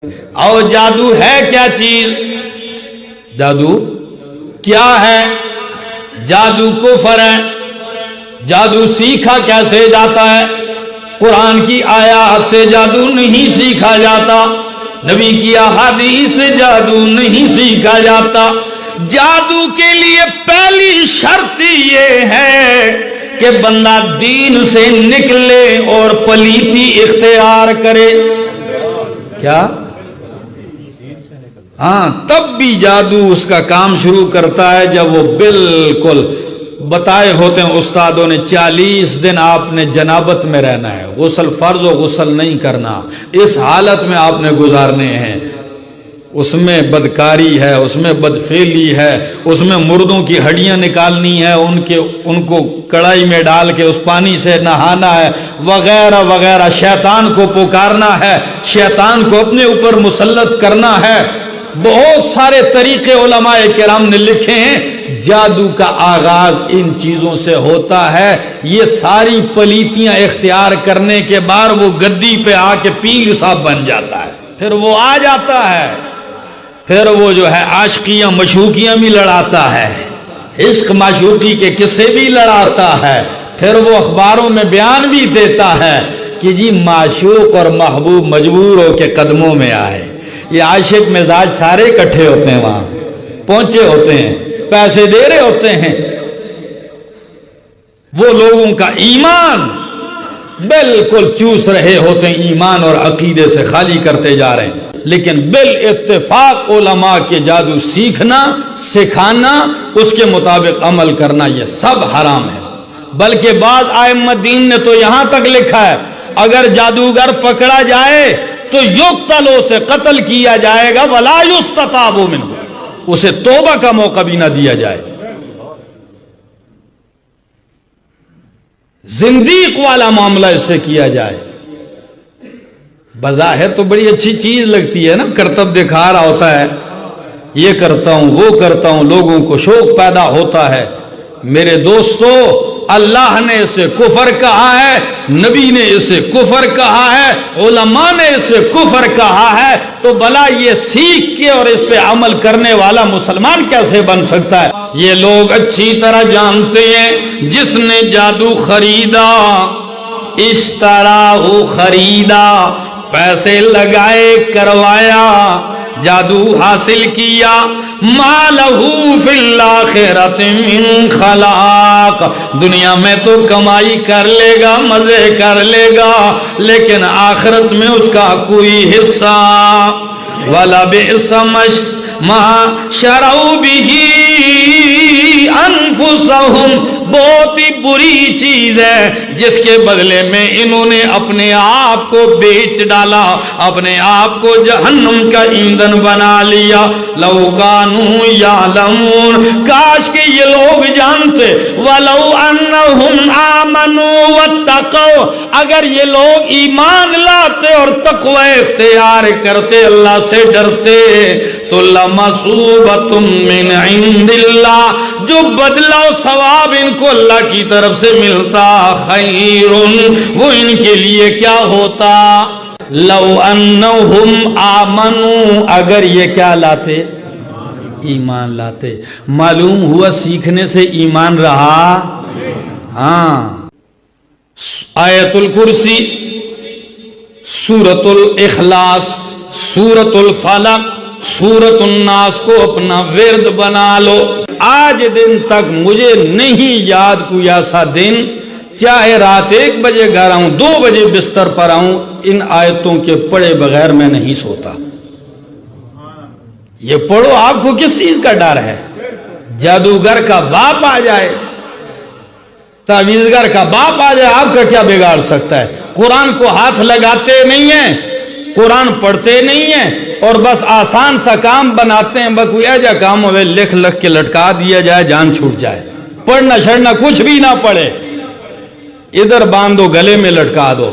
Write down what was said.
اور جادو ہے کیا چیز؟ جادو کیا ہے؟ جادو کفر ہے۔ جادو سیکھا کیسے جاتا ہے؟ قرآن کی آیات سے جادو نہیں سیکھا جاتا، نبی کی احادیث سے جادو نہیں سیکھا جاتا۔ جادو کے لیے پہلی شرط یہ ہے کہ بندہ دین سے نکلے اور پلیتی اختیار کرے۔ کیا؟ ہاں، تب بھی جادو اس کا کام شروع کرتا ہے جب وہ بالکل بتائے ہوتے ہیں استادوں نے 40 دن آپ نے جنابت میں رہنا ہے، غسل فرض و غسل نہیں کرنا، اس حالت میں آپ نے گزارنے ہیں۔ اس میں بدکاری ہے، اس میں بدفعلی ہے، اس میں مردوں کی ہڈیاں نکالنی ہے، ان کو کڑائی میں ڈال کے اس پانی سے نہانا ہے، وغیرہ وغیرہ۔ شیطان کو پکارنا ہے، شیطان کو اپنے اوپر مسلط کرنا ہے۔ بہت سارے طریقے علماء کرام نے لکھے ہیں۔ جادو کا آغاز ان چیزوں سے ہوتا ہے۔ یہ ساری پلیتیاں اختیار کرنے کے بعد وہ گدی پہ آ کے پیر صاحب بن جاتا ہے، پھر وہ آ جاتا ہے، پھر وہ جو ہے عاشقیاں مشوقیاں بھی لڑاتا ہے، عشق معشوقی کے قصے بھی لڑاتا ہے، پھر وہ اخباروں میں بیان بھی دیتا ہے کہ جی معشوق اور محبوب مجبور ہو کے قدموں میں آئے۔ یہ عاشق مزاج سارے اکٹھے ہوتے ہیں، وہاں پہنچے ہوتے ہیں، پیسے دے رہے ہوتے ہیں۔ وہ لوگوں کا ایمان بالکل چوس رہے ہوتے ہیں، ایمان اور عقیدے سے خالی کرتے جا رہے ہیں۔ لیکن بالاتفاق علماء کے جادو سیکھنا، سکھانا، اس کے مطابق عمل کرنا، یہ سب حرام ہے۔ بلکہ بعض ائمہ دین نے تو یہاں تک لکھا ہے اگر جادوگر پکڑا جائے تو یقتل، اسے قتل کیا جائے گا، ولا یستتاب منہ، اسے توبہ کا موقع بھی نہ دیا جائے۔ زندیق والا معاملہ اس سے کیا جائے۔ بظاہر تو بڑی اچھی چیز لگتی ہے نا، کرتب دکھا رہا ہوتا ہے، یہ کرتا ہوں وہ کرتا ہوں، لوگوں کو شوق پیدا ہوتا ہے۔ میرے دوستو، اللہ نے اسے کفر کہا ہے، نبی نے اسے کفر کہا ہے، علماء نے اسے کفر کہا ہے، تو بلا یہ سیکھ کے اور اس پہ عمل کرنے والا مسلمان کیسے بن سکتا ہے؟ یہ لوگ اچھی طرح جانتے ہیں، جس نے جادو خریدا، اشتراہ خریدا، پیسے لگائے، کروایا، جادو حاصل کیا، ما لہو فی الآخرۃ من خلاق، دنیا میں تو کمائی کر لے گا، مزے کر لے گا، لیکن آخرت میں اس کا کوئی حصہ۔ وَلَبِئْسَ مَا شَرَوْا بِهِ أَنفُسَهُمْ، بہت ہی بری چیز ہے جس کے بدلے میں انہوں نے اپنے آپ کو بیچ ڈالا، اپنے آپ کو جہنم کا ایندھن بنا لیا۔ لو کانوا یعلمون، کاش کہ یہ لوگ جانتے، ولو انہم آمنوا واتقوا، اگر یہ لوگ ایمان لاتے اور تقوی اختیار کرتے، اللہ سے ڈرتے، تو لمثوبۃ من عند اللہ، جو بدلہ و ثواب ان کو اللہ کی طرف سے ملتا، خیر، وہ ان کے لیے کیا ہوتا؟ لو انہم آمنوا، اگر یہ کیا لاتے؟ ایمان لاتے۔ معلوم ہوا سیکھنے سے ایمان رہا؟ ہاں۔ آیت الکرسی، سورۃ الاخلاص، سورۃ الفلق، سورۃ الناس کو اپنا ورد بنا لو۔ آج دن تک مجھے نہیں یاد کوئی ایسا دن، چاہے رات 1 بجے گھر آؤں، 2 بجے بستر پر آؤں، ان آیتوں کے پڑھے بغیر میں نہیں سوتا۔ یہ پڑھو، آپ کو کس چیز کا ڈر ہے؟ جادوگر کا باپ آ جائے، تعویذگر کا باپ آ جائے، آپ کا کیا بگاڑ سکتا ہے؟ قرآن کو ہاتھ لگاتے نہیں ہیں، قرآن پڑھتے نہیں ہیں، اور بس آسان سا کام بناتے ہیں، بس کوئی ایجا کام ہوئے لکھ لکھ کے لٹکا دیا جائے، جان چھوٹ جائے، پڑھنا چھڑنا کچھ بھی نہ پڑھے، ادھر باندھو گلے میں لٹکا دو۔